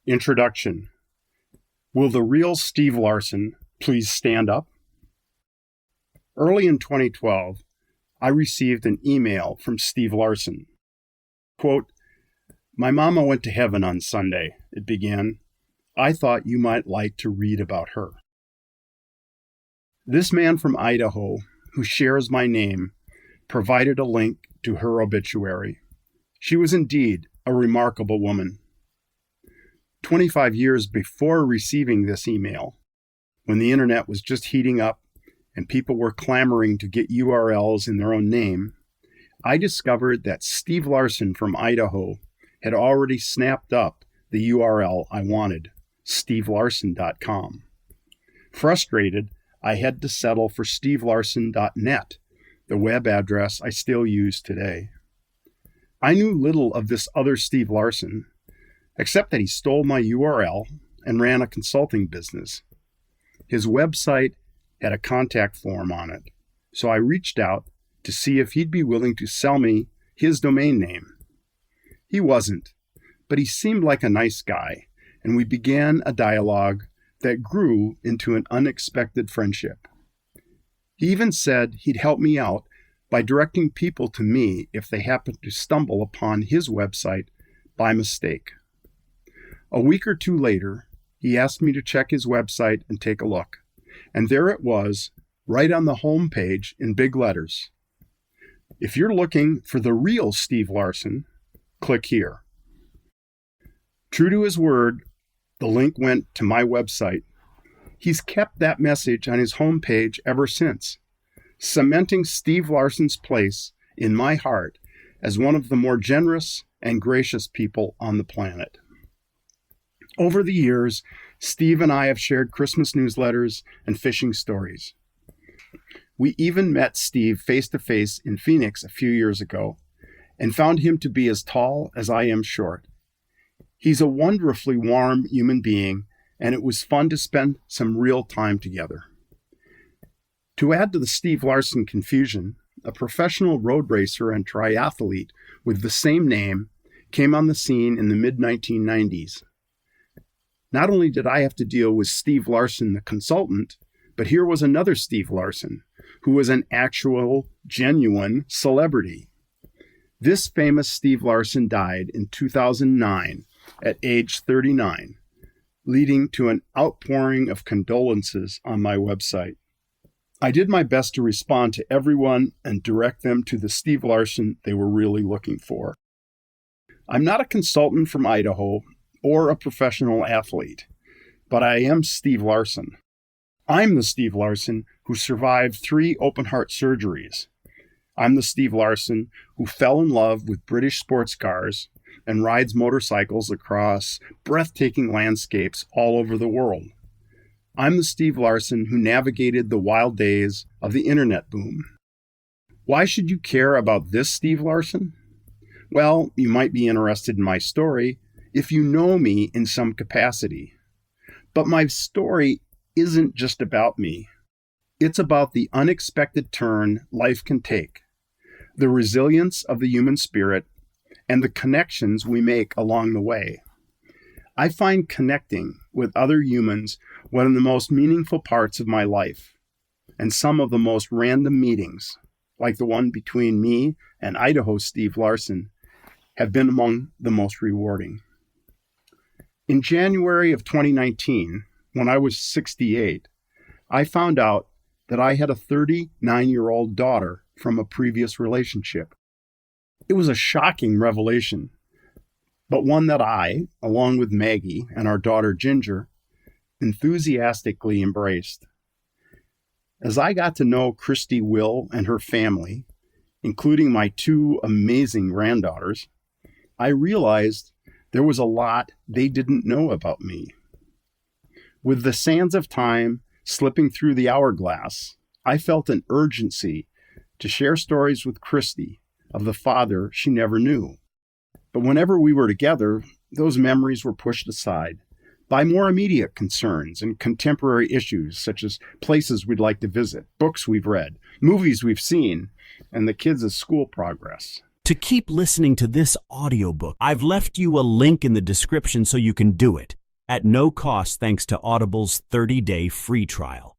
Introduction. Will the real Steve Larsen please stand up? Early in 2012, I received an email from Steve Larsen. Quote, "My mama went to heaven on Sunday," it began. "I thought you might like to read about her." This man from Idaho, who shares my name, provided a link to her obituary. She was indeed a remarkable woman. 25 years before receiving this email, when the internet was just heating up and people were clamoring to get URLs in their own name, I discovered that Steve Larsen from Idaho had already snapped up the URL I wanted, stevelarsen.com. Frustrated, I had to settle for stevelarsen.net, the web address I still use today. I knew little of this other Steve Larsen, except that he stole my URL and ran a consulting business. His website had a contact form on it, so I reached out to see if he'd be willing to sell me his domain name. He wasn't, but he seemed like a nice guy, and we began a dialogue that grew into an unexpected friendship. He even said he'd help me out by directing people to me if they happened to stumble upon his website by mistake. A week or two later, he asked me to check his website and take a look. And there it was, right on the home page in big letters. If you're looking for the real Steve Larsen, click here. True to his word, the link went to my website. He's kept that message on his home page ever since, cementing Steve Larsen's place in my heart as one of the more generous and gracious people on the planet. Over the years, Steve and I have shared Christmas newsletters and fishing stories. We even met Steve face-to-face in Phoenix a few years ago and found him to be as tall as I am short. He's a wonderfully warm human being, and it was fun to spend some real time together. To add to the Steve Larsen confusion, a professional road racer and triathlete with the same name came on the scene in the mid-1990s. Not only did I have to deal with Steve Larsen, the consultant, but here was another Steve Larsen, who was an actual, genuine celebrity. This famous Steve Larsen died in 2009 at age 39, leading to an outpouring of condolences on my website. I did my best to respond to everyone and direct them to the Steve Larsen they were really looking for. I'm not a consultant from Idaho or a professional athlete, but I am Steve Larsen. I'm the Steve Larsen who survived 3 open-heart surgeries. I'm the Steve Larsen who fell in love with British sports cars and rides motorcycles across breathtaking landscapes all over the world. I'm the Steve Larsen who navigated the wild days of the internet boom. Why should you care about this Steve Larsen? Well, you might be interested in my story if you know me in some capacity. But my story isn't just about me. It's about the unexpected turn life can take, the resilience of the human spirit, and the connections we make along the way. I find connecting with other humans one of the most meaningful parts of my life, and some of the most random meetings, like the one between me and Idaho Steve Larsen, have been among the most rewarding. In January of 2019, when I was 68, I found out that I had a 39-year-old daughter from a previous relationship. It was a shocking revelation, but one that I, along with Maggie and our daughter Ginger, enthusiastically embraced. As I got to know Christy Will and her family, including my 2 amazing granddaughters, I realized there was a lot they didn't know about me. With the sands of time slipping through the hourglass, I felt an urgency to share stories with Christy of the father she never knew. But whenever we were together, those memories were pushed aside by more immediate concerns and contemporary issues such as places we'd like to visit, books we've read, movies we've seen, and the kids' school progress. To keep listening to this audiobook, I've left you a link in the description so you can do it at no cost thanks to Audible's 30-day free trial.